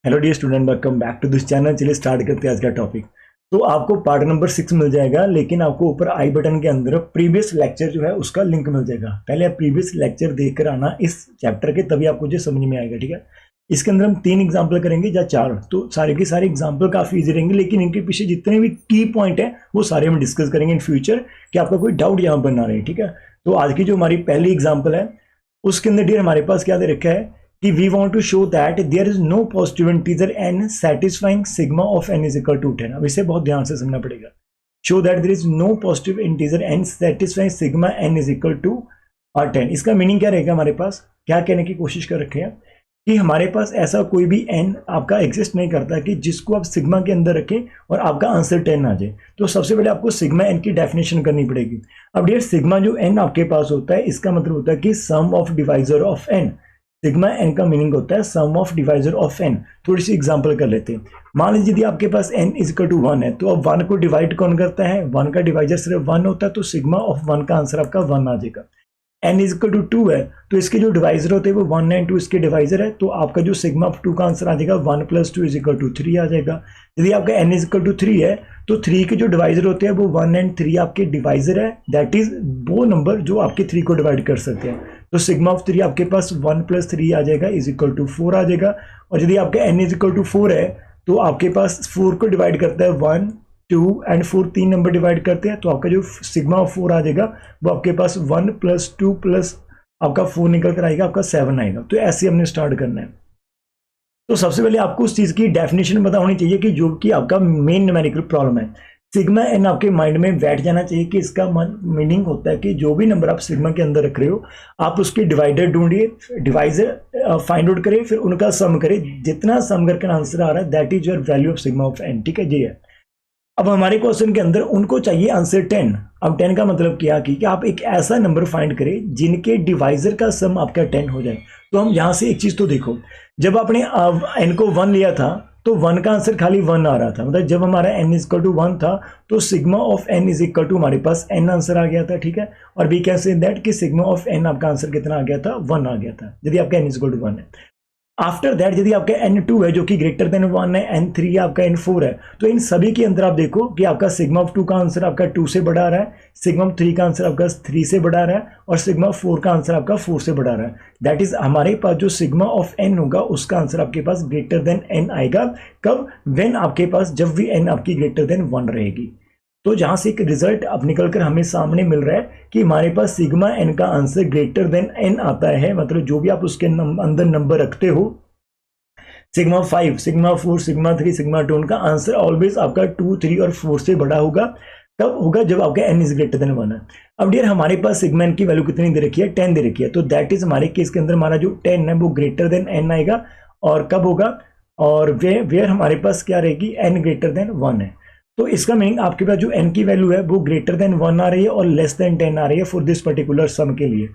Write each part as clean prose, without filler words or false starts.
Hello dear student, welcome back to this channel. चलिए start करते हैं आज का टॉपिक। तो आपको पार्ट नंबर 6 मिल जाएगा, लेकिन आपको ऊपर आई बटन के अंदर प्रीवियस लेक्चर जो है उसका लिंक मिल जाएगा। पहले आप प्रीवियस लेक्चर देखकर आना इस चैप्टर के, तभी आपको जो समझ में आएगा। ठीक है, इसके अंदर हम 3 एग्जाम्पल करेंगे या 4, तो सारे के सारे एग्जाम्पल काफी इजी रहेंगे, लेकिन इनके पीछे जितने भी की पॉइंट है वो सारे हम डिस्कस करेंगे इन फ्यूचर, कि आपका कोई डाउट यहाँ पर ना रहे। ठीक है, तो आज की जो हमारी पहली एग्जाम्पल है उसके अंदर डियर हमारे पास क्या दे रखा है कि we want to show that there is no positive integer n satisfying sigma of n is equal to 10। अब इसे बहुत ध्यान से समझना पड़ेगा। show that there is no positive integer n satisfying sigma n is equal to 10। इसका meaning क्या रहेगा? हमारे पास क्या कहने की कोशिश कर रखे हैं कि हमारे पास ऐसा कोई भी n आपका एग्जिस्ट नहीं करता कि जिसको आप सिग्मा के अंदर रखें और आपका आंसर 10 आ जाए। तो सबसे पहले आपको सिग्मा n की डेफिनेशन करनी पड़ेगी। अब डियर सिग्मा जो n आपके पास होता है, इसका मतलब होता है कि sum of divisor of n। Sigma N का मीनिंग होता है sum of divisor of N. थोड़ी सी एग्जांपल कर लेते हैं। मान लीजिए यदि आपके पास n इज इक्वल टू 1 है, तो अब 1 को डिवाइड कौन करता है? 1 का डिवाइजर सिर्फ 1 होता है, तो सिग्मा ऑफ 1 का आंसर आपका 1 आ जाएगा। n इज इक्वल टू 2 है, तो इसके जो डिवाइजर होते हैं वो 1 एंड 2 इसके डिवाइजर है, तो आपका जो सिग्मा ऑफ 2 का आंसर आ जाएगा 1 प्लस 2 इज इक्वल टू 3 आ जाएगा। यदि आपका n इज इक्वल टू 3 है, तो 3 के जो डिवाइजर होते हैं वो 1 एंड 3 आपके डिवाइजर है, दैट इज वो नंबर जो आपके 3 को डिवाइड कर सकते हैं। तो सिग्मा ऑफ 3 आपके पास 1 प्लस 3 आ जाएगा इज इक्वल टू 4 आ जाएगा। और यदि आपका n इज इक्वल टू 4 है, तो आपके पास 4 को डिवाइड करता है 1 2 एंड 4, 3 नंबर डिवाइड करते हैं, तो आपका जो सिग्मा ऑफ 4 आ जाएगा वो आपके पास 1 प्लस 2 प्लस आपका 4 निकल कर आएगा, आपका 7 आएगा। तो ऐसे हमने स्टार्ट करना है। तो सबसे पहले आपको उस चीज की डेफिनेशन पता होनी चाहिए कि जो कि आपका मेन न्यूमेरिकल प्रॉब्लम है। सिग्मा एन आपके माइंड में बैठ जाना चाहिए कि इसका मीनिंग होता है कि जो भी नंबर आप सिग्मा के अंदर रख रहे हो, आप उसके डिवाइडर ढूंढिए, डिवाइजर फाइंड आउट करें, फिर उनका सम करें। जितना सम करके आंसर आ रहा है that is your value of sigma of n. ठीक है, ये है। अब हमारे क्वेश्चन के अंदर उनको चाहिए आंसर 10। अब 10 का मतलब क्या कि आप एक ऐसा नंबर फाइंड करें जिनके डिवाइजर का सम आपका 10 हो जाए। तो हम यहां से एक चीज तो देखो, जब आपने n को 1 लिया था तो 1 का आंसर खाली 1 आ रहा था, मतलब जब हमारा n इज इक्वल टू 1 था तो sigma of n is equal to हमारे पास n आंसर आ गया था। ठीक है, और वी कैन से दैट कि सिग्मा ऑफ n आपका आंसर कितना आ गया था? 1 आ गया था, यदि आपका n इज इक्वल टू 1 है। आफ्टर दैट यदि आपका n2 है जो कि ग्रेटर देन 1 है, n3 आपका n4 है, तो इन सभी के अंदर आप देखो कि आपका सिग्मा ऑफ 2 का आंसर आपका 2 से बढ़ा रहा है, सिग्मा ऑफ 3 का आंसर आपका 3 से बढ़ा रहा है, और सिग्मा ऑफ 4 का आंसर आपका 4 से बढ़ा रहा है। दैट इज हमारे पास जो सिग्मा ऑफ n होगा उसका आंसर आपके पास ग्रेटर देन n आएगा। कब? व्हेन आपके पास जब भी n आपकी ग्रेटर देन 1 रहेगी। तो जहां से एक रिजल्ट अब निकलकर हमें सामने मिल रहा है कि हमारे पास सिग्मा n का आंसर ग्रेटर देन n आता है, मतलब जो भी आप उसके अंदर नंबर रखते हो, सिग्मा 5, सिग्मा 4, सिग्मा 3, सिग्मा 2, उनका आंसर ऑलवेज आपका 2, 3 और 4 से बड़ा होगा। कब होगा? जब आपका n इज ग्रेटर देन 1 है। अब डियर हमारे पास सिग्मा n की वैल्यू कितनी दे रखी है? 10 दे रखी है, तो दैट इज हमारे केस के अंदर हमारा जो 10 है वो ग्रेटर देन n आएगा। और कब होगा? और वेयर हमारे पास क्या रहेगी? n ग्रेटर देन 1 है। तो इसका मीनिंग आपके पास जो n की वैल्यू है वो ग्रेटर देन 1 आ रही है और लेस देन 10 आ रही है फॉर दिस पर्टिकुलर सम के लिए।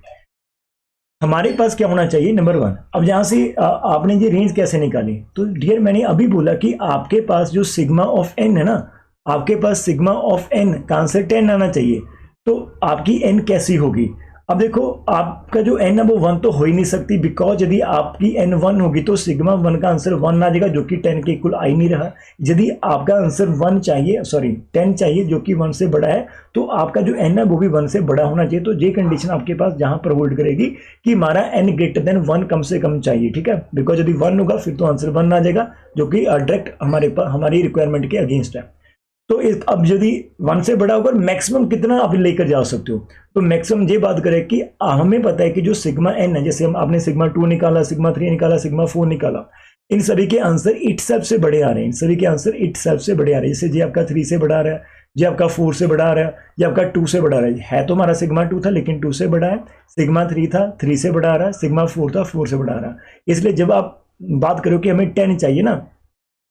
हमारे पास क्या होना चाहिए? नंबर 1। अब यहां से आपने ये रेंज कैसे निकाली? तो डियर मैंने अभी बोला कि आपके पास जो सिग्मा ऑफ n है ना, आपके पास सिग्मा ऑफ n का आंसर 10 आना चाहिए। तो आपकी n कैसी होगी? अब देखो आपका जो n है वो 1 तो हो ही नहीं सकती, बिकॉज यदि आपकी n 1 होगी तो सिग्मा 1 का आंसर 1 आ जाएगा, जो कि 10 के इक्वल आ ही नहीं रहा। यदि आपका आंसर 1 चाहिए, सॉरी 10 चाहिए जो कि 1 से बड़ा है, तो आपका जो n है वो भी 1 से बड़ा होना चाहिए। तो ये कंडीशन आपके पास जहां पर होल्ड करेगी कि हमारा n ग्रेटर देन 1 कम से कम चाहिए। ठीक है, बिकॉज यदि 1 होगा फिर तो आंसर 1 आ जाएगा, जो कि डायरेक्ट हमारी रिक्वायरमेंट के अगेंस्ट है। तो अब यदि 1 से बड़ा होगा, मैक्सिमम कितना आप लेकर जा सकते हो? तो मैक्सिमम ये बात करें कि हमें पता है कि जो सिग्मा n है, जैसे आपने सिग्मा 2 निकाला, सिग्मा 3 निकाला, सिग्मा 4 निकाला, इन सभी के आंसर इटसेल्फ से बड़े आ रहे हैं। इन सभी के आंसर इटसेल्फ से बड़े आ रहे हैं। जैसे जी आपका 3 से बड़ा आ रहा है, जी आपका 4 से बड़ा आ रहा है, जी आपका 2 से बड़ा आ रहा है। तो हमारा सिग्मा 2 था लेकिन 2 से बड़ा है, सिग्मा 3 था 3 से बड़ा आ रहा है, सिग्मा 4 था 4 से बड़ा आ रहा है। इसलिए जब आप बात करो कि हमें 10 चाहिए ना,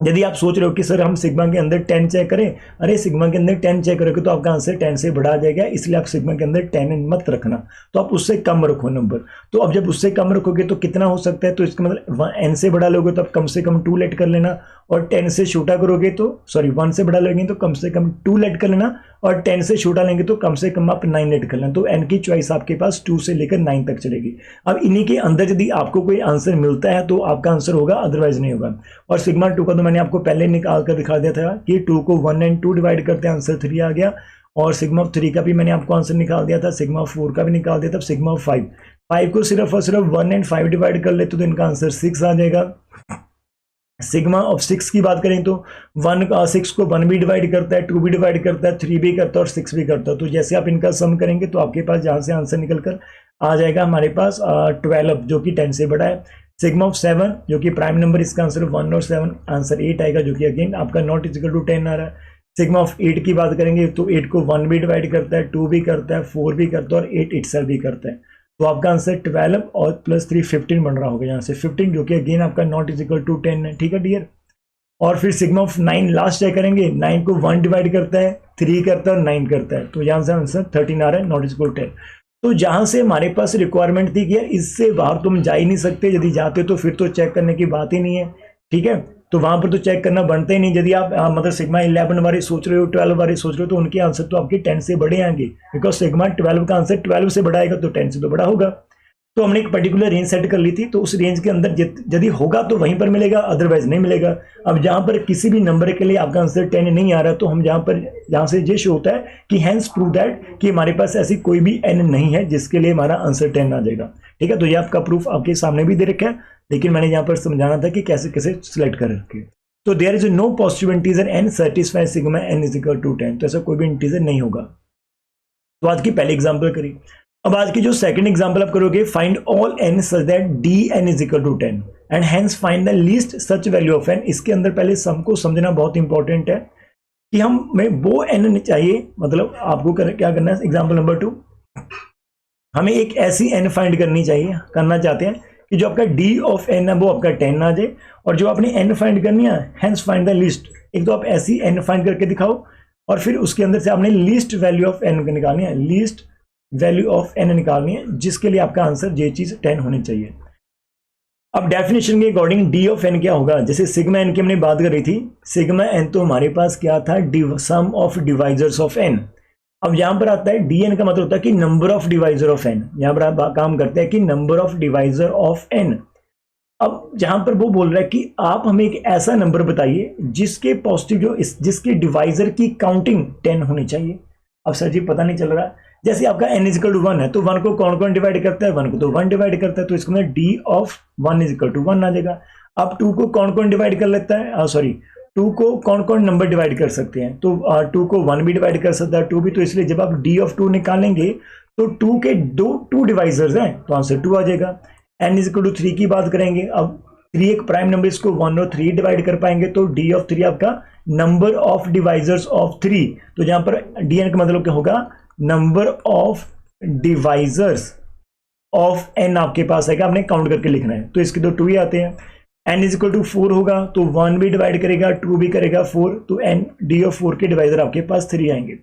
यदि आप सोच रहे हो कि सर हम सिग्मा के अंदर 10 चेक करें, अरे सिग्मा के अंदर 10 चेक करोगे तो आपका आंसर 10 से बड़ा आ जाएगा, इसलिए आप सिग्मा के अंदर 10 मत रखना, तो आप उससे कम रखो नंबर। तो अब जब उससे कम रखोगे तो कितना हो सकता है, तो इसका मतलब n से बड़ा लोगे तो आप कम से कम 2 लेट कर लेना, और 10 से छोटा करोगे तो 1 से बड़ा लेंगे तो कम से कम 2 लेट कर लेना, और 10 से छोटा लेंगे तो कम से कम आप 9 लेट कर लेना। तो n की चॉइस आपके पास 2 से लेकर 9 तक चलेगी। अब इन्हीं के अंदर यदि आपको कोई आंसर मिलता है तो आपका आंसर होगा, अदरवाइज नहीं होगा। और सिग्मा 2 का तो मैंने आपको पहले निकाल कर दिखा दिया था कि 2 को 1 और 2 डिवाइड करते हैं, आंसर 3 आ गया। और सिग्मा 3 का भी मैंने आपको आंसर निकाल दिया था, सिग्मा 4 का भी निकाल दिया था, सिग्मा 5 को सिर्फ और सिर्फ 1 और 5 डिवाइड कर लेते तो इनका आंसर 6 आ जाएगा। सिग्मा ऑफ 6 की बात करें तो 6 को 1 भी डिवाइड करता है, 2 भी डिवाइड करता है, 3 भी करता है और 6 भी करता है। तो जैसे आप इनका सम करेंगे तो आपके पास जहां से आंसर निकल कर आ जाएगा हमारे पास 12 जो कि 10 से बड़ा है। सिग्मा ऑफ 7 जो कि प्राइम नंबर, इसका आंसर 1 और 7 आंसर 8 आएगा, जो कि अगेन आपका नॉट इक्वल टू 10 आ रहा है। सिग्मा ऑफ 8 की बात करेंगे तो 8 को 1 भी डिवाइड करता है, 2 भी करता है, 4 भी करता है और 8 इटसेल्फ भी करता है। तो आपका आंसर 12 और प्लस 3 15 बन रहा होगा यहाँ से 15, जो कि अगेन आपका नॉट इज इक्वल टू 10 है। ठीक है डियर। और फिर सिग्मा ऑफ 9 लास्ट चेक करेंगे, 9 को 1 डिवाइड करता है, 3 करता है और 9 करता है, तो यहाँ से आंसर 13 आ रहा है, नॉट इज इक्वल 10। तो जहां से हमारे पास रिक्वायरमेंट थी कि यार इससे बाहर तुम जा ही नहीं सकते, यदि जाते तो फिर तो चेक करने की बात ही नहीं है। ठीक है, तो वहां पर तो चेक करना बनता ही नहीं। यदि आप मतलब सिग्मा 11 वाले सोच रहे हो, 12 वाले सोच रहे हो, तो उनके आंसर तो आपके 10 से बड़े आएंगे, बिकॉज सिग्मा 12 का आंसर 12 से बड़ा आएगा तो 10 से तो बड़ा होगा। तो हमने एक पर्टिकुलर रेंज सेट कर ली थी, तो उस रेंज के अंदर यदि होगा तो वहीं पर मिलेगा, अदरवाइज नहीं मिलेगा। अब जहां पर किसी भी नंबर के लिए आपका आंसर 10 नहीं आ रहा, तो हम जहां से ये शो होता है कि हैंस प्रूव दैट कि हमारे पास ऐसी कोई भी n नहीं है जिसके लिए हमारा आंसर 10 आ जाएगा। ठीक है, तो ये आपका प्रूफ आपके सामने भी दे रखा है, लेकिन मैंने यहाँ पर समझाना था कि कैसे कैसे सिलेक्ट कर रखे। तो there is no positive integer n satisfy sigma n is equal to 10, तो ऐसा कोई भी इंटीजर नहीं होगा। तो आज की पहली एग्जाम्पल करिए। अब आज की जो सेकंड एग्जांपल आप करोगे, find all n such that dn is equal to 10 and hence find the least such value of n। इसके अंदर पहले सम को समझना बहुत इंपॉर्टेंट है कि हमें वो n चाहिए, मतलब आपको क्या करना है। एग्जांपल नंबर 2, हमें एक ऐसी n फाइंड करना चाहते हैं कि जो आपका d ऑफ n है वो आपका 10 आ जाए, और जो आपने n फाइंड करनी है, हेंस फाइंड द लीस्ट। एक तो आप ऐसी n फाइंड करके दिखाओ, और फिर उसके अंदर से आपने लीस्ट वैल्यू ऑफ n निकालनी है, लीस्ट वैल्यू ऑफ n निकालनी है, जिसके लिए आपका आंसर ये चीज 10 होनी चाहिए। अब डेफिनेशन के अकॉर्डिंग d ऑफ n क्या होगा, जैसे सिग्मा n की हमने बात करी थी, सिग्मा n तो हमारे पास क्या था, सम ऑफ डिवाइजर्स ऑफ n। अब यहां पर आता है dn का मतलब होता है कि number of divisor of n, यहां पर आप काम करते हैं कि number of divisor of n। अब जहां पर वो बोल रहा है कि आप हमें एक ऐसा नंबर बताइए जिसके पॉजिटिव जिसके डिवाइजर की काउंटिंग 10 होनी चाहिए। अब सर जी पता नहीं चल रहा, जैसे आपका n इज इक्वल टू 1 है, तो 1 को कौन कौन डिवाइड करता है, 1 को तो 1 डिवाइड करता है, तो इसको मैं d of 1 is equal to 1 आ जाएगा। अब 2 को कौन कौन डिवाइड कर लेता है, 2 को कौन कौन नंबर डिवाइड कर सकते हैं, तो 2 को 1 भी डिवाइड कर सकता है, 2 भी, तो इसलिए जब आप d ऑफ 2 निकालेंगे तो 2 के 2 डिवाइजर्स हैं, तो आंसर 2 आ जाएगा। n इज इक्वल टू 3 की बात करेंगे, अब 3 एक प्राइम नंबर, इसको 1 और 3 डिवाइड कर पाएंगे, तो d ऑफ 3 आपका नंबर ऑफ डिवाइजर्स ऑफ 3। तो जहां पर dn का मतलब क्या होगा, number of divisors of n आपके पास है, आपने काउंट करके लिखना है, तो इसके तो 2 ही आते हैं। n इज इक्वल टू 4 होगा, तो 1 भी डिवाइड करेगा, 2 भी करेगा, 4, तो n d ऑफ 4 के डिवाइजर आपके पास 3 आएंगे।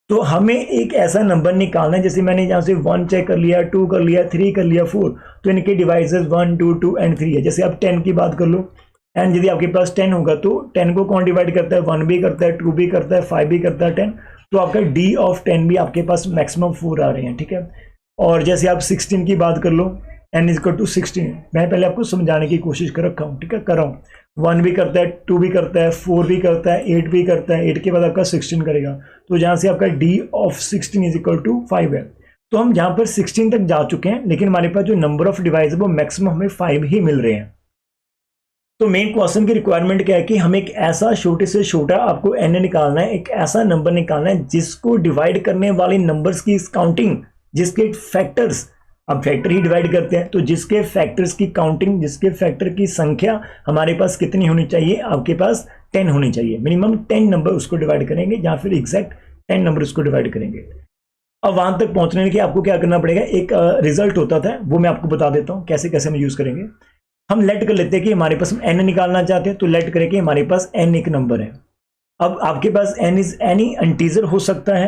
तो हमें एक ऐसा नंबर निकालना है, जैसे मैंने यहाँ से 1 चेक कर लिया, 2 कर लिया, 3 कर लिया, 4, तो इनके डिवाइजर्स 1 2 2 एंड 3 है। जैसे आप 10 की बात कर लो, एंड यदि आपके पास 10 होगा तो 10 को कौन डिवाइड करता है, 1 भी करता है, 2 भी करता है, 5 भी करता है, 10, तो आपका d ऑफ 10 भी आपके पास मैक्सिमम 4 आ रहे हैं। ठीक है, और जैसे आप 16 की बात कर लो, n इज इक्वल टू 16, मैं पहले आपको समझाने की कोशिश कर रखा हूँ, ठीक है, कर रहा हूँ। 1 भी करता है, 2 भी करता है, 4 भी करता है, 8 भी करता है, 8 के बाद आपका 16 करेगा, तो जहाँ से आपका d of 16 is equal to 5 है। तो हम यहाँ पर 16 तक जा चुके हैं, लेकिन हमारे पास जो नंबर ऑफ डिवाइस है वो मैक्सिमम हमें 5 ही मिल रहे हैं। तो मेन क्वेश्चन की रिक्वायरमेंट क्या है कि हमें एक ऐसा छोटे से छोटा आपको n निकालना है, एक ऐसा नंबर निकालना है जिसको डिवाइड करने वाले नंबर्स की काउंटिंग, जिसके फैक्टर्स, अब फैक्टर ही डिवाइड करते हैं, तो जिसके फैक्टर्स की काउंटिंग, जिसके फैक्टर की संख्या हमारे पास कितनी होनी चाहिए, आपके पास 10 होनी चाहिए। मिनिमम 10 नंबर उसको डिवाइड करेंगे, या फिर एग्जैक्ट 10 नंबर उसको डिवाइड करेंगे। अब वहां तक पहुंचने के लिए आपको क्या करना पड़ेगा, एक रिजल्ट होता था, वो मैं आपको बता देता हूं कैसे कैसे हम यूज करेंगे। हम लेट कर लेते हैं कि हमारे पास हम एन निकालना चाहते हैं, तो लेट करें कि हमारे पास एन एक नंबर है। अब आपके पास एन इज एनी इंटीजर हो सकता है,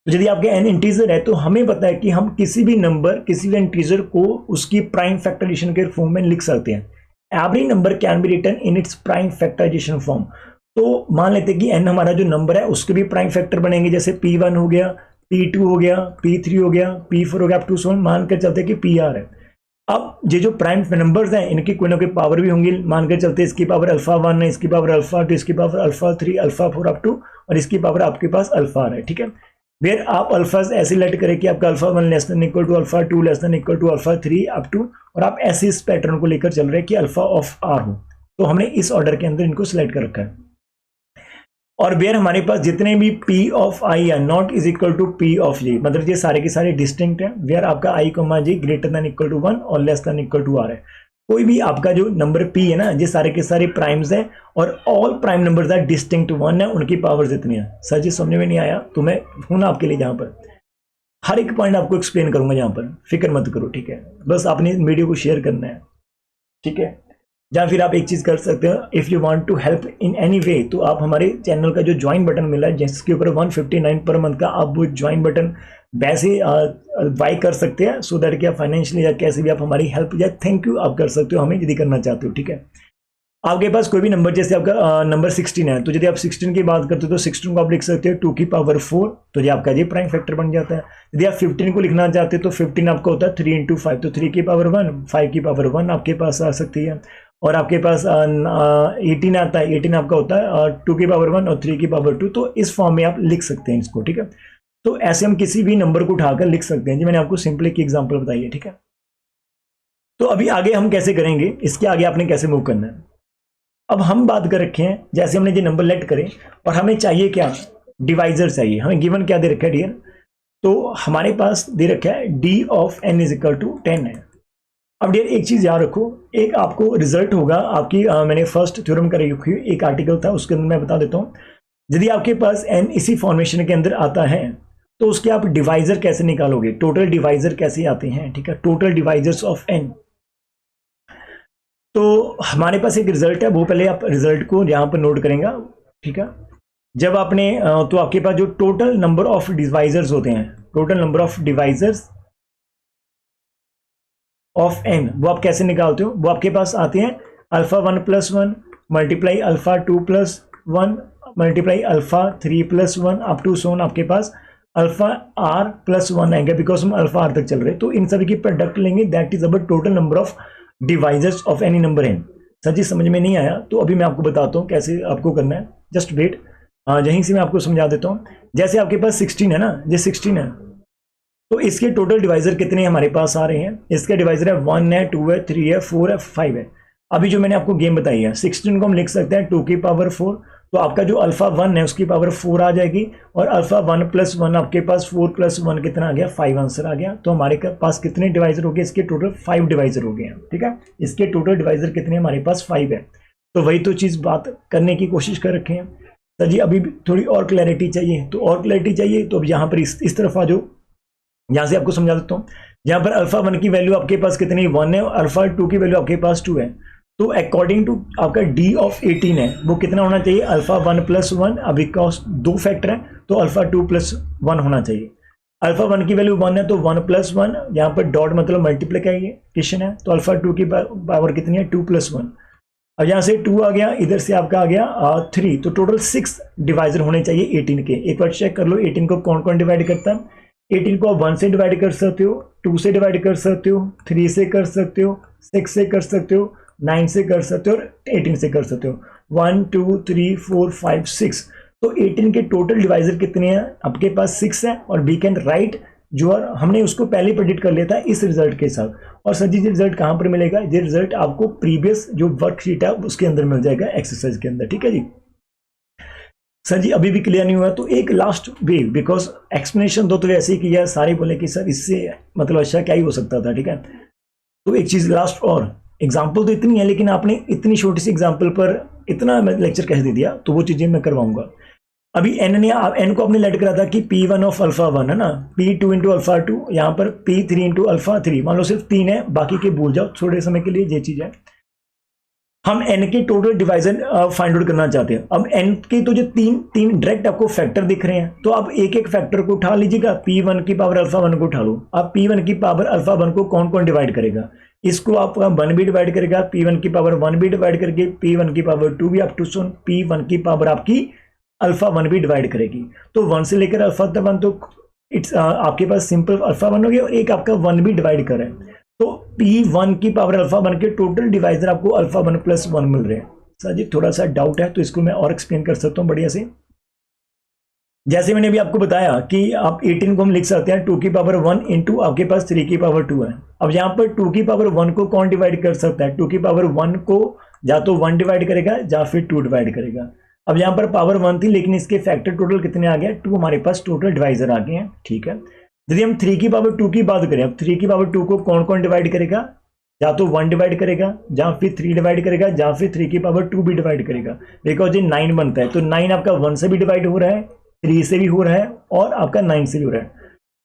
तो यदि आपके एन इंटीजर है तो हमें पता है कि हम किसी भी नंबर, किसी भी इंटीजर को उसकी प्राइम फैक्टराइजेशन के फॉर्म में लिख सकते हैं। Every number can be written in its prime factorization form. तो मान लेते हैं कि एन हमारा जो नंबर है उसके भी प्राइम फैक्टर बनेंगे, जैसे P1 हो गया, P2 हो गया, P3 हो गया, P4 हो गया, अप टू सो मान कर चलते कि PR है। अब ये जो प्राइम नंबर्स हैं इनकी कोई ना कोई पावर भी होंगी, मान कर चलते इसकी पावर अल्फा 1 है, इसकी पावर अल्फा 2, इसकी power alpha 3, alpha 4 up to, और इसकी पावर आपके पास अल्फा है, ठीक है। वेयर आप अल्फाज ऐसे लेट करें कि आपका alpha 1 less than equal to alpha 2 less than equal to alpha 3 up to, और आप ऐसे इस पैटर्न को लेकर चल रहे हैं कि अल्फा ऑफ आर हो। तो हमने इस ऑर्डर के अंदर इनको सिलेक्ट कर रखा है। और वेयर हमारे पास जितने भी P ऑफ I है not is equal to P of J, मतलब ये सारे के सारे डिस्टिंक्ट हैं। वेयर आपका I, J greater than equal to 1 और less than equal to R है। कोई भी आपका जो नंबर P है ना, ये सारे के सारे प्राइम्स हैं और all prime numbers are distinct 1 है, उनकी पावर्स इतनी है। सर जी समझ में नहीं आया तो मैं हूं ना आपके लिए, जहां पर हर एक पॉइंट आपको एक्सप्लेन करूंगा, जहां पर फिक्र मत करो, ठीक है। बस आपने वीडियो को शेयर करना है, ठीक है। या फिर आप एक चीज़ कर सकते हो, if you want to help in any way, तो आप हमारे चैनल का जो ज्वाइन बटन मिला है जिसके ऊपर 159 पर मंथ का, आप वो ज्वाइन बटन वैसे बाई कर सकते हैं, सो दैट कि आप फाइनेंशियली या कैसे भी आप हमारी हेल्प या थैंक यू आप कर सकते हो हमें, यदि करना चाहते हो, ठीक है। आपके पास कोई भी नंबर, जैसे आपका नंबर 16 है, तो यदि आप 16 की बात करते हो तो 16 को आप लिख सकते हो 2 की पावर 4, तो ये आपका ये प्राइम फैक्टर बन जाता है। यदि आप 15 को लिखना चाहते हो तो 15 आपका होता है 3 इंटू 5, तो 3 की पावर 1, 5 की पावर 1 आपके पास आ सकती है। और आपके पास 18 आता है, 18 आपका होता है 2 की पावर 1 और 3 की पावर 2, तो इस फॉर्म में आप लिख सकते हैं इसको, ठीक है। तो ऐसे हम किसी भी नंबर को उठाकर लिख सकते हैं जी, मैंने आपको सिंपली एक एग्जांपल बताई है, ठीक है। तो अभी आगे हम कैसे करेंगे, इसके आगे आपने कैसे मूव करना है। अब हम बात कर रखे हैं, जैसे हमने ये नंबर लेट करें और हमें चाहिए क्या, डिवाइजर चाहिए। हमें गिवन क्या दे रखा है डियर, तो हमारे पास दे रखा है d of n is equal to 10 है। अब डियर एक चीज याद रखो, एक आपको रिजल्ट होगा आपकी, मैंने फर्स्ट थ्योरम का एक आर्टिकल था उसके अंदर मैं बता देता हूँ। यदि आपके पास n इसी फॉर्मेशन के अंदर आता है तो उसके आप डिवाइजर कैसे निकालोगे, टोटल डिवाइजर कैसे आते हैं, ठीक है, टोटल डिवाइजर्स ऑफ n। तो हमारे पास एक रिजल्ट है, वो पहले आप रिजल्ट को यहाँ पर नोट करेंगे, ठीक है। जब आपने तो आपके पास जो टोटल नंबर ऑफ डिवाइजर्स होते हैं, total number of divisors of n, वो आप कैसे निकालते हो, वो आपके पास आते हैं alpha 1 plus 1 multiply alpha 2 plus 1 multiply alpha 3 plus 1 up to so on आपके पास अल्फा r प्लस 1 आएंगे, बिकॉज हम अल्फा r तक चल रहे हैं। तो इन सभी की प्रोडक्ट लेंगे, that is our total number of divisors of any number n। Sir ji समझ में नहीं आया तो अभी मैं आपको बताता हूँ कैसे आपको करना है, जस्ट वेट, यहीं से मैं आपको समझा देता हूँ। जैसे आपके पास 16 है ना, ये 16 है, तो इसके टोटल डिवाइजर कितने हमारे पास आ रहे हैं, इसके डिवाइजर है 1 है, 2 है, 3 है, 4 है, 5 है। अभी जो मैंने आपको गेम बताई है 16 को हम लिख सकते हैं 2 की पावर 4, तो आपका जो अल्फा 1 है उसकी पावर 4 आ जाएगी, और अल्फा 1 प्लस 1 आपके पास 4 प्लस 1 कितना आ गया, 5 आंसर आ गया। तो हमारे पास कितने डिवाइजर हो गए, इसके टोटल 5 डिवाइजर हो गए हैं, ठीक है। इसके टोटल डिवाइजर कितने हमारे पास 5 है। तो वही तो चीज़ बात करने की कोशिश कर रखे हैं। सर जी अभी थोड़ी और क्लैरिटी चाहिए, तो और क्लैरिटी चाहिए तो अब यहाँ पर इस तरफ आ जाओ, यहां से आपको समझा देता हूं। यहां पर अल्फा 1 की वैल्यू आपके पास कितनी 1 है और अल्फा 2 की वैल्यू आपके पास 2 है। तो अकॉर्डिंग टू आपका d ऑफ 18 है, वो कितना होना चाहिए, अल्फा 1 प्लस 1, अब बिकॉज 2 फैक्टर है तो अल्फा 2 प्लस 1 होना चाहिए। अल्फा 1 की वैल्यू 1 है तो 1 प्लस 1, यहाँ पर डॉट मतलब मल्टीप्लिकेशन है, तो अल्फा 2 की पावर कितनी है 2 प्लस 1। अब यहाँ से 2 आ गया, इधर से आपका आ गया 3, तो टोटल 6 डिवाइजर होने चाहिए 18 के। एक बार चेक कर लो 18 को कौन कौन डिवाइड करता है। 18 को आप 1 से डिवाइड कर सकते हो, 2 से डिवाइड कर सकते हो, 3 से कर सकते हो, 6 से कर सकते हो, 9 से कर सकते हो और 18 से कर सकते हो। 1 2 3 4 5 6, तो 18 के टोटल डिवाइजर कितने हैं आपके पास 6 है, और वी कैन राइट जो हमने उसको पहले प्रेडिक्ट कर लिया था इस रिजल्ट के साथ। और सर जी ये रिजल्ट कहाँ पर मिलेगा, ये रिजल्ट आपको प्रीवियस जो वर्कशीट है उसके अंदर मिल जाएगा, एक्सरसाइज के अंदर, ठीक है जी। सर जी अभी भी क्लियर नहीं हुआ तो एक लास्ट वे, बिकॉज एक्सप्लेनेशन तो वैसे ही किया, सारे बोले कि सर इससे मतलब अच्छा क्या ही हो सकता था, ठीक है। तो एक चीज लास्ट, और एग्जाम्पल तो इतनी है लेकिन आपने इतनी छोटी सी एग्जाम्पल पर इतना लेक्चर कैसे दे दिया, तो वो चीजें मैं करवाऊंगा। अभी एन को आपने लेट करा था कि P1 ऑफ अल्फा 1 है ना, P2 इंटू अल्फा 2, यहाँ पर P3 इंटू अल्फा 3, मान लो सिर्फ 3 है, बाकी के भूल जाओ थोड़े समय के लिए, ये चीज है। हम n के टोटल डिवाइजर फाइंड आउट करना चाहते हैं। अब n के तो जो तीन तीन डायरेक्ट आपको फैक्टर दिख रहे हैं, तो आप एक एक फैक्टर को उठा लीजिएगा, p1 की पावर अल्फा 1 को उठा लो। अब p1 की पावर अल्फा 1 को कौन कौन डिवाइड करेगा, इसको आप 1 भी डिवाइड करेगा, p1 की पावर 1 भी डिवाइड करके, p1 की पावर 2 भी अप टू p1 की पावर आपकी अल्फा 1 भी डिवाइड करेगी। तो 1 से लेकर अल्फा तक 1, तो इट्स आपके पास सिंपल अल्फा 1 हो गया और एक आपका 1 भी डिवाइड कर रहा है। तो p1 की पावर अल्फा 1 के टोटल डिवाइजर आपको अल्फा 1 प्लस 1 मिल रहे हैं। सर जी थोड़ा सा डाउट है तो इसको मैं और एक्सप्लेन कर सकता हूँ बढ़िया से। जैसे मैंने अभी आपको बताया कि आप 18 को हम लिख सकते हैं 2 की पावर 1 इंटू आपके पास 3 की पावर 2 है। अब यहाँ पर 2 की पावर 1 को कौन डिवाइड कर सकता है, 2 की पावर 1 को या तो 1 डिवाइड करेगा या फिर 2 डिवाइड करेगा। अब यहाँ पर पावर 1 थी लेकिन इसके फैक्टर टोटल कितने आ गए, 2 हमारे पास टोटल डिवाइजर आ गए हैं, ठीक है। यदि हम 3 की पावर 2 की बात करें, अब 3 की पावर 2 को कौन कौन डिवाइड करेगा, या तो 1 डिवाइड करेगा या फिर 3 डिवाइड करेगा या फिर 3 की पावर 2 भी डिवाइड करेगा, बिकॉज ये 9 बनता है। तो 9 आपका 1 से भी डिवाइड हो रहा है, 3 से भी हो रहा है और आपका 9 से भी हो रहा है।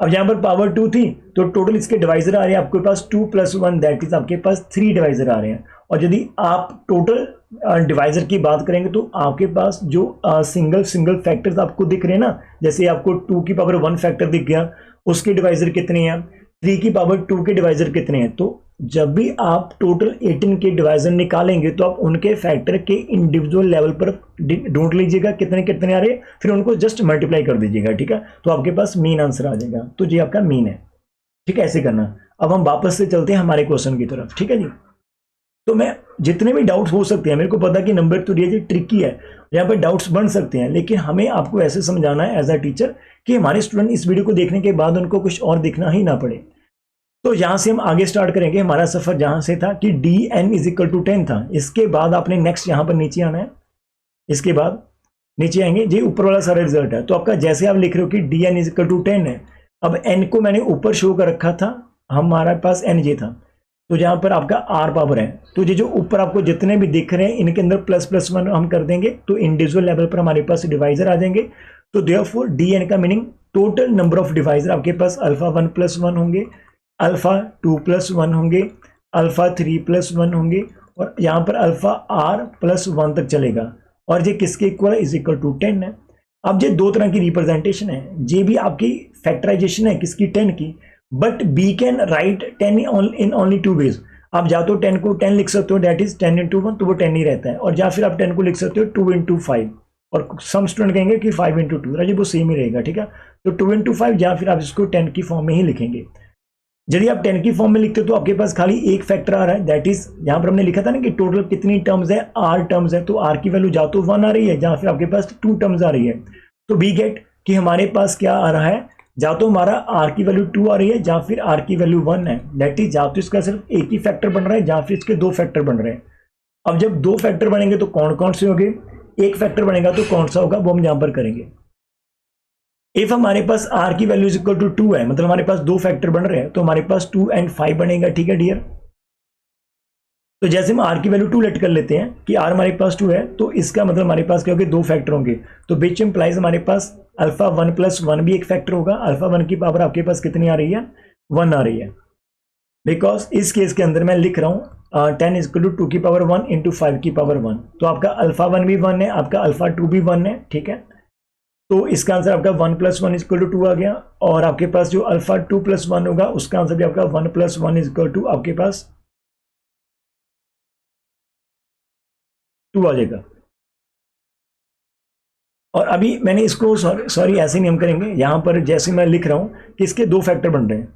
अब यहाँ पर पावर 2 थी तो टोटल इसके डिवाइजर आ रहे हैं आपके पास 2 + 1 दैट इज आपके पास 3 डिवाइजर आ रहे हैं। और यदि आप टोटल डिवाइजर की बात करेंगे तो आपके पास जो सिंगल फैक्टर्स आपको दिख रहे हैं ना, जैसे आपको 2 की पावर 1 फैक्टर दिख गया, उसके डिवाइजर कितने हैं, 3 की पावर 2 के डिवाइजर कितने हैं। तो जब भी आप टोटल 18 के डिवाइजर निकालेंगे तो आप उनके फैक्टर के इंडिविजुअल लेवल पर ढूंढ लीजिएगा कितने कितने आ रहे हैं, फिर उनको जस्ट मल्टीप्लाई कर दीजिएगा, ठीक है। तो आपके पास मीन आंसर आ जाएगा। तो ये आपका मीन है, ठीक है, ऐसे करना। अब हम वापस से चलते हैं हमारे क्वेश्चन की तरफ, ठीक है जी। तो मैं जितने भी डाउट्स हो सकते हैं, मेरे को पता कि नंबर तो ये ट्रिकी है, यहाँ पर डाउट्स बन सकते हैं, लेकिन हमें आपको ऐसे समझाना है एज अ टीचर कि हमारे स्टूडेंट इस वीडियो को देखने के बाद उनको कुछ और दिखना ही ना पड़े। तो यहां से हम आगे स्टार्ट करेंगे। हमारा सफर जहां से था कि dn = 10 था, इसके बाद आपने नेक्स्ट यहां पर नीचे आना है, इसके बाद नीचे आएंगे, ये ऊपर वाला सारा रिजल्ट है। तो आपका जैसे आप लिख रहे हो कि dn = 10 है, अब n को मैंने ऊपर शो कर रखा था, हमारे पास n ये था, तो जहां पर आपका r पावर है, तो ये जो ऊपर आपको जितने भी दिख रहे हैं इनके अंदर ++1 हम कर देंगे, तो इंडिविजुअल लेवल पर हमारे पास डिवाइजर आ जाएंगे। तो देयरफॉर dn का meaning total number of divisor आपके पास अल्फा 1 + 1 होंगे, अल्फा 2 + 1 होंगे, अल्फा 3 + 1 होंगे, और यहाँ पर अल्फा r + 1 तक चलेगा। और ये किसके इक्वल है, = 10 है। अब ये दो तरह की रिप्रेजेंटेशन है, ये भी आपकी फैक्टराइजेशन है किसकी, 10 की, but we can write 10 in only 2 ways. आप या तो 10 को 10 लिख सकते हो, दैट इज 10 × 1, तो वो 10 ही रहता है, और या फिर आप 10 को लिख सकते हो 2 × 5, और सम स्टूडेंट कहेंगे कि 5 × 2, राजी वो सेम ही रहेगा, ठीक है। तो 2 × 5 या फिर आप इसको 10 की फॉर्म में ही लिखेंगे। यदि आप 10 की फॉर्म में लिखते हो तो आपके पास खाली एक फैक्टर आ रहा है, दैट इज यहाँ पर हमने लिखा था ना कि टोटल कितनी टर्म्स है, r टर्म्स है, तो r की वैल्यू या तो 1 आ रही है या फिर आपके पास 2 टर्म्स आ रही है। तो वी गेट कि हमारे पास क्या आ रहा है, या तो हमारा r की वैल्यू 2 आ रही है या फिर r की वैल्यू 1 है, दैट इज या तो इसका सिर्फ एक ही फैक्टर बन रहा है या फिर इसके 2 फैक्टर बन रहे हैं। अब जब 2 फैक्टर बनेंगे तो कौन कौन से होंगे, एक फैक्टर बनेगा तो कौन सा होगा वो हम यहाँ पर करेंगे। इफ हमारे पास r की वैल्यू = 2 है, मतलब हमारे पास 2 फैक्टर बन रहे हैं, तो हमारे पास 2 और 5 बनेगा, ठीक है डियर। तो जैसे हम r की वैल्यू 2 लेट कर लेते हैं कि r हमारे पास 2 है, तो इसका मतलब हमारे पास क्या होगा, 2 फैक्टर होंगे, तो विच इंप्लाइज हमारे पास अल्फा 1 + 1 भी एक फैक्टर होगा। अल्फा 1 की पावर आपके पास कितनी आ रही है, 1 आ रही है, बिकॉज इस केस के अंदर मैं लिख रहा हूँ 10 = 2 की पावर 1 × 5 की पावर 1, तो आपका अल्फा 1 भी 1 है, आपका अल्फा 2 भी 1 है, ठीक है। तो इसका आंसर आपका 1 + 1 = 2 आ गया, और आपके पास जो अल्फा 2 + 1 होगा उसका आंसर भी आपका 1 + 1 = आपके पास 2 आ जाएगा। और अभी मैंने इसको सॉरी ऐसे नहीं हम करेंगे, यहाँ पर जैसे मैं लिख रहा हूँ कि इसके 2 फैक्टर बन रहे हैं।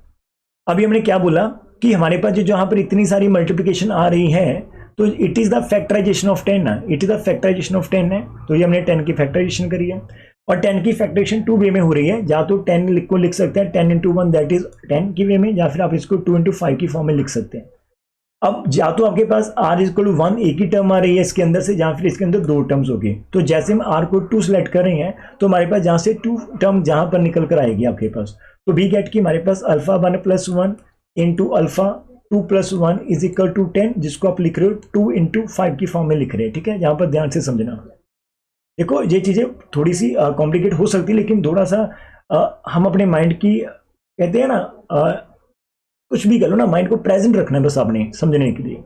अभी हमने क्या बोला कि हमारे पास जो यहाँ पर इतनी सारी मल्टीप्लिकेशन आ रही है, तो it is the factorization of 10 ना, it is the factorization of 10 है, तो ये हमने 10 की फैक्टराइजेशन करी है। और 10 की फैक्टराइजेशन 2 वे में हो रही है, या तो 10 को लिख सकते हैं 10 × 1 दैट इज 10 की वे में, या फिर आप इसको 2 × 5 की फॉर्म में लिख सकते हैं। अब या तो आपके पास r = 1 एक ही टर्म आ रही है इसके अंदर से, या फिर इसके अंदर 2 टर्म्स होगी। तो जैसे हम r को 2 सेलेक्ट कर रहे हैं तो हमारे पास जहाँ से 2 टर्म जहाँ पर निकल कर आएगी आपके पास, तो वी गेट कि हमारे पास अल्फा 1 + 1 इंटू अल्फा 2 + 1 = 10, जिसको आप लिख रहे हो 2 × 5 की फॉर्म में लिख रहे हैं, ठीक है। यहाँ पर ध्यान से समझना, देखो ये चीज़ें थोड़ी सी कॉम्प्लिकेट हो सकती है, लेकिन थोड़ा सा हम अपने माइंड की कहते हैं ना, कुछ भी कर लो ना, माइंड को प्रेजेंट रखना है बस आपने समझने के लिए।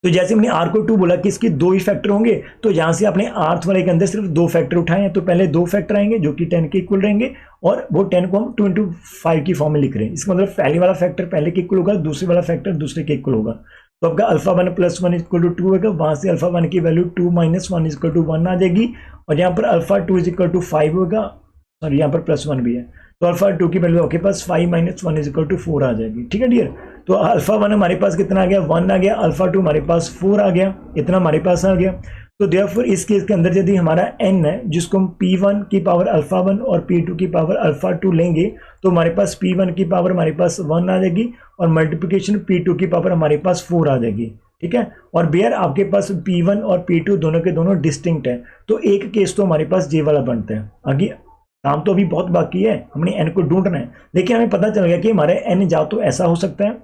तो जैसे हमने r को 2 बोला कि इसके 2 ही फैक्टर होंगे, तो यहाँ से आपने rth वाले के अंदर सिर्फ 2 फैक्टर उठाए हैं, तो पहले 2 फैक्टर आएंगे जो कि 10 के इक्वल रहेंगे, और वो 10 को हम 2 into 5 की फॉर्म में लिख रहे हैं। इसका मतलब पहले वाला फैक्टर पहले के इक्वल होगा, दूसरे वाला फैक्टर दूसरे के इक्वल होगा। तो आपका अल्फा 1 प्लस 1 इक्वल टू 2 होगा, वहां से अल्फा 1 की वैल्यू 2 माइनस 1 इक्वल टू 1 आ जाएगी, और यहाँ पर अल्फा 2 इज इक्वल टू 5 होगा, और यहाँ पर प्लस 1 भी है, तो अल्फा 2 की वैल्यू आपके पास 5 माइनस 1 इज इक्वल टू 4 आ जाएगी। ठीक है डियर, तो अल्फा 1 हमारे पास कितना आ गया, 1 आ गया, अल्फा 2 हमारे पास 4 आ गया, इतना हमारे पास आ गया। तो देयरफॉर इस केस के अंदर यदि हमारा n है जिसको हम p1 की पावर अल्फा 1 और p2 की पावर अल्फा 2 लेंगे, तो हमारे पास p1 की पावर हमारे पास 1 आ जाएगी, और मल्टीप्लिकेशन p2 की पावर हमारे पास 4 आ जाएगी। ठीक है, और बेयर आपके पास p1 और p2 दोनों के दोनों डिस्टिंक्ट है, तो एक केस तो हमारे पास ये वाला बनता है। आगे काम तो अभी बहुत बाकी है, हमने n को ढूंढना है, लेकिन हमें पता चल गया कि हमारे n जा तो ऐसा हो सकता है,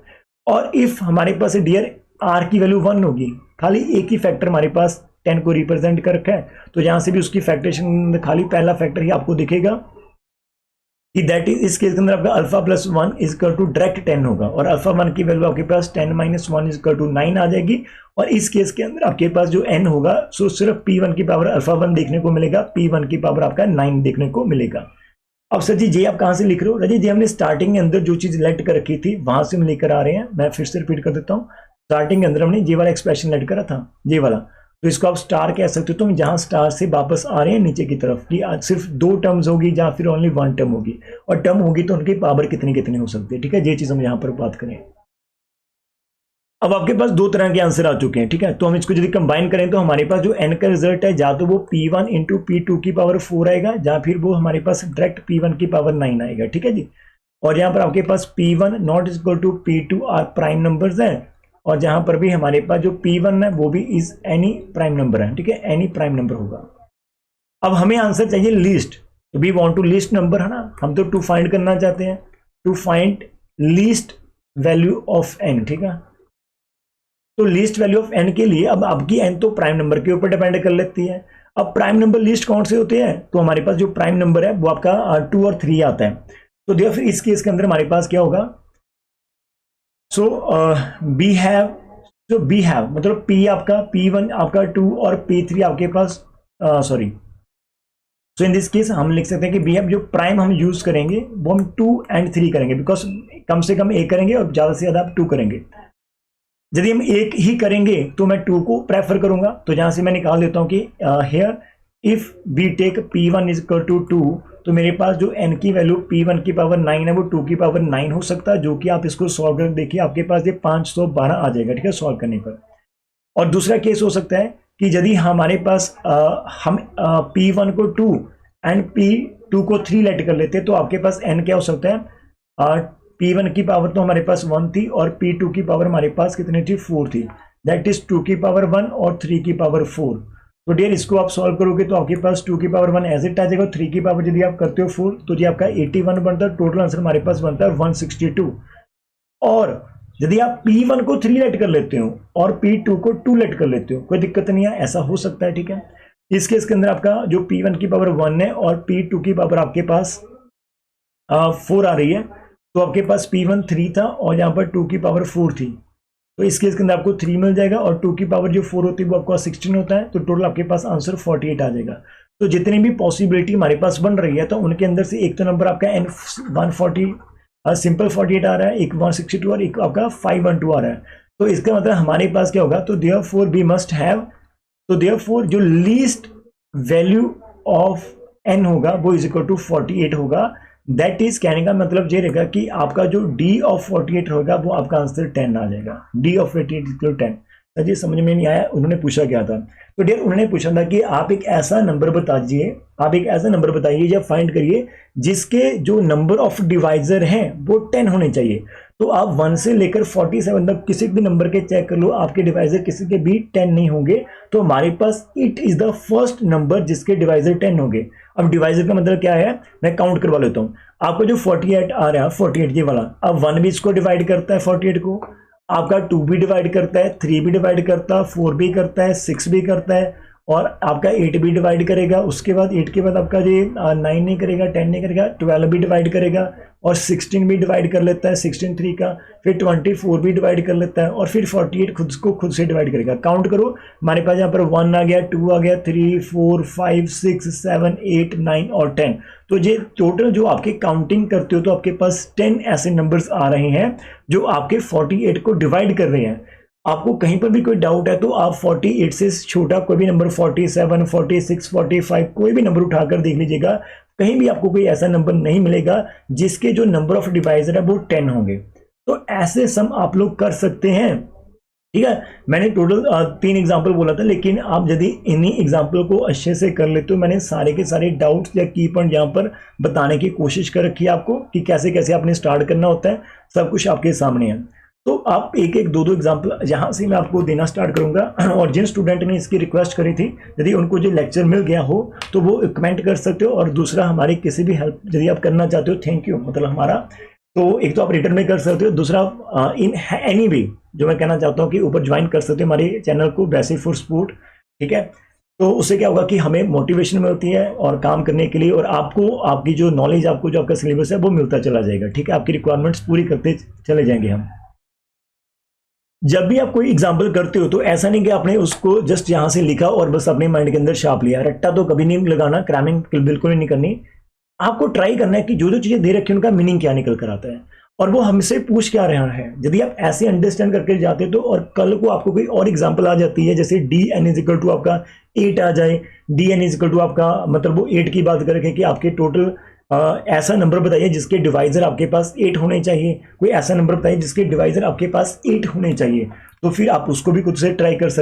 और इफ हमारे पास डियर r की वैल्यू 1 होगी, खाली एक ही फैक्टर हमारे पास 10 को रिप्रेजेंट कर रखा है, तो यहां से भी उसकी फैक्टरेशन खाली पहला फैक्टर ही आपको दिखेगा कि दैट इज, इस केस के अंदर आपका alpha plus 1 is equal to direct 10 होगा, और अल्फा 1 की वैल्यू आपके पास 10 माइनस 1 इज इक्वल टू 9 आ जाएगी, और इस केस के अंदर आपके पास जो n होगा सो सिर्फ p1 की पावर अल्फा 1 देखने को मिलेगा, p1 की पावर आपका 9 देखने को मिलेगा। अब सर जी ये आप कहां से लिख रहे हो, रजी जी हमने स्टार्टिंग के अंदर जो चीज सिलेक्ट कर रखी थी वहां से हम लेकर आ रहे हैं, मैं फिर से रिपीट कर देता हूँ। स्टार्टिंग के अंदर हमने ये वाला एक्सप्रेशन लेट करा था, ये वाला, तो इसको आप स्टार कह सकते हो। तो हम जहां स्टार से वापस आ रहे हैं नीचे की तरफ कि आज सिर्फ 2 टर्म्स होगी या फिर ओनली 1 टर्म होगी, और टर्म होगी तो उनकी पावर कितनी कितनी हो सकती है। ठीक है, ये चीज हम यहाँ पर बात करें। अब आपके पास 2 तरह के आंसर आ चुके हैं। ठीक है, तो हम इसको यदि कंबाइन करें तो हमारे पास जो n का रिजल्ट है या तो वो p1 इंटू p2 की पावर 4 आएगा, या फिर वो हमारे पास डायरेक्ट p1 की पावर 9 आएगा। ठीक है जी, और यहाँ पर आपके पास p1 not equal to p2 are prime numbers हैं, और जहां पर भी हमारे पास जो p1 है वो भी इज एनी प्राइम नंबर है। ठीक है, एनी प्राइम नंबर होगा। अब हमें आंसर चाहिए लीस्ट, तो we want to least number, है ना, हम तो टू फाइंड करना चाहते हैं, to find least value of n। ठीक है, तो लीस्ट वैल्यू ऑफ n के लिए अब आपकी n तो प्राइम नंबर के ऊपर डिपेंड कर लेती है। अब प्राइम नंबर लिस्ट कौन से होते हैं, तो हमारे पास जो प्राइम नंबर है वो आपका 2 और 3 आता है। तो देखो फिर इस केस के अंदर हमारे पास क्या होगा, सो बी हैव मतलब p आपका p1 आपका 2 और p3 आपके पास sorry, so in this case हम लिख सकते हैं कि बी हैव जो प्राइम हम यूज करेंगे वो हम 2 एंड 3 करेंगे, बिकॉज कम से कम एक करेंगे और ज्यादा से ज्यादा आप 2 करेंगे। यदि हम एक ही करेंगे तो मैं 2 को प्रेफर करूंगा, तो जहां से मैं निकाल देता हूं कि here if we take p1 is equal to 2, तो मेरे पास जो n की वैल्यू p1 की पावर 9 है वो 2 की पावर 9 हो सकता है, जो कि आप इसको सॉल्व कर देखिए आपके पास ये 512 आ जाएगा। ठीक है, सॉल्व करने पर। और दूसरा केस हो सकता है कि यदि हमारे पास हम p1 को 2 एंड p2 को 3 लेट कर लेते, तो आपके पास n क्या हो सकता है, p1 की पावर तो हमारे पास 1 थी, और p2 की पावर हमारे पास कितनी थी, 4 थी, दैट इज 2 की पावर 1 और 3 की पावर 4। तो डियर इसको आप सॉल्व करोगे तो आपके पास 2 की पावर 1 एज इट आ जाएगा, 3 की पावर यदि आप करते हो 4 तो ये आपका 81 बनता है, टोटल आंसर हमारे पास बनता है 162। और यदि आप p1 को 3 लेट कर लेते हो और p2 को 2 लेट कर लेते हो, कोई दिक्कत नहीं है, ऐसा हो सकता है। ठीक है, इस केस के अंदर आपका जो p1 की पावर 1 है और p2 की पावर आपके पास 4 आ रही है, तो आपके पास p1 3 था और यहाँ पर 2 की पावर 4 थी, तो इस केस के अंदर आपको 3 मिल जाएगा, और 2 की पावर जो 4 होती है वो आपका 16 होता है, तो टोटल आपके पास आंसर 48 आ जाएगा। तो जितनी भी पॉसिबिलिटी हमारे पास बन रही है, तो उनके अंदर से एक तो नंबर आपका n 140 सिंपल 48 आ रहा है, एक 162 और एक आपका 512 आ रहा है। तो इसका मतलब हमारे पास क्या होगा, तो देयरफॉर वी मस्ट हैव, तो देयरफॉर जो लीस्ट वैल्यू ऑफ n होगा वो इज इक्वल टू 48 होगा। दैट इज कहने का मतलब ये रहेगा कि आपका जो d ऑफ 48 होगा वो आपका आंसर 10 आ जाएगा, d ऑफ 48 इक्वल 10। जी समझ में नहीं आया, उन्होंने पूछा क्या था, तो डियर उन्होंने पूछा था कि आप एक ऐसा नंबर बताइए, आप एक ऐसा नंबर बताइए या फाइंड करिए जिसके जो नंबर ऑफ डिवाइजर हैं वो 10 होने चाहिए। तो आप 1 से लेकर 47 तक किसी भी नंबर के चेक कर लो, आपके डिवाइजर किसी के भी 10 नहीं होंगे, तो हमारे पास it is the first number जिसके डिवाइजर 10 होंगे। अब डिवाइजर का मतलब क्या है, मैं काउंट करवा लेता हूँ। आपको जो 48 आ रहा है, 48 ये वाला, अब 1 भी इसको डिवाइड करता है 48 को, आपका 2 भी डिवाइड करता है, 3 भी डिवाइड करता है, 4 भी करता है, 6 भी करता है, और आपका 8 भी डिवाइड करेगा, उसके बाद 8 के बाद आपका ये 9 नहीं करेगा, 10 नहीं करेगा, 12 भी डिवाइड करेगा और 16 भी डिवाइड कर लेता है 16 3 का, फिर 24 भी डिवाइड कर लेता है और फिर 48 खुद से डिवाइड करेगा। काउंट करो, हमारे पास यहाँ पर 1 आ गया, 2 आ गया, 3 4 5 6 7 8 9 और 10। तो ये टोटल जो आपके काउंटिंग करते हो तो आपके पास 10 ऐसे नंबर्स आ रहे हैं जो आपके 48 को डिवाइड कर रहे हैं। आपको कहीं पर भी कोई डाउट है तो आप 48 से छोटा कोई भी नंबर 47 46 45 कोई भी नंबर उठाकर देख लीजिएगा, कहीं भी आपको कोई ऐसा नंबर नहीं मिलेगा जिसके जो नंबर ऑफ डिवाइजर है वो 10 होंगे। तो ऐसे सम आप लोग कर सकते हैं। ठीक है, मैंने टोटल 3 एग्जाम्पल बोला था, लेकिन आप यदि इन्हीं एग्जाम्पल को अच्छे से कर लेते हो, मैंने सारे के सारे डाउट्स या की पॉइंट यहाँ पर बताने की कोशिश कर रखी है आपको कि कैसे कैसे आपने स्टार्ट करना होता है, सब कुछ आपके सामने है। तो आप एक एक दो एग्जाम्पल यहाँ से मैं आपको देना स्टार्ट करूंगा। और जिन स्टूडेंट ने इसकी रिक्वेस्ट करी थी, यदि उनको जो लेक्चर मिल गया हो तो वो कमेंट कर सकते हो, और दूसरा हमारी किसी भी हेल्प यदि आप करना चाहते हो, थैंक यू मतलब हमारा, तो एक तो आप रिटर्न में कर सकते हो, दूसरा इन एनी वे जो मैं कहना चाहता हूँ कि ऊपर ज्वाइन कर सकते हो हमारे चैनल को बेसिक फॉर स्पोर्ट। ठीक है, तो उससे क्या होगा कि हमें मोटिवेशन मिलती है और काम करने के लिए, और आपको आपकी जो नॉलेज, आपको जो आपका सिलेबस है वो मिलता चला जाएगा। ठीक है, आपकी रिक्वायरमेंट्स पूरी करते चले जाएंगे हम। जब भी आप कोई एग्जाम्पल करते हो तो ऐसा नहीं कि आपने उसको जस्ट यहां से लिखा और बस अपने माइंड के अंदर छाप लिया, रट्टा तो कभी नहीं लगाना, क्रैमिंग बिल्कुल नहीं करनी। आपको ट्राई करना है कि जो जो चीजें दे रखी है उनका मीनिंग क्या निकल कर आता है और वो हमसे पूछ क्या रहा है। यदि आप ऐसे अंडरस्टैंड करके जाते तो, और कल को आपको कोई और एग्जांपल आ जाती है, जैसे D N is equal to आपका 8 आ जाए, D N is equal to आपका मतलब वो 8 की बात करें कि आपके टोटल ऐसा नंबर बताइए जिसके डिवाइजर आपके पास 8 होने चाहिए, कोई ऐसा नंबर बताइए जिसके डिवाइजर आपके पास 8 होने चाहिए, तो फिर आप उसको भी खुद से ट्राई कर सकते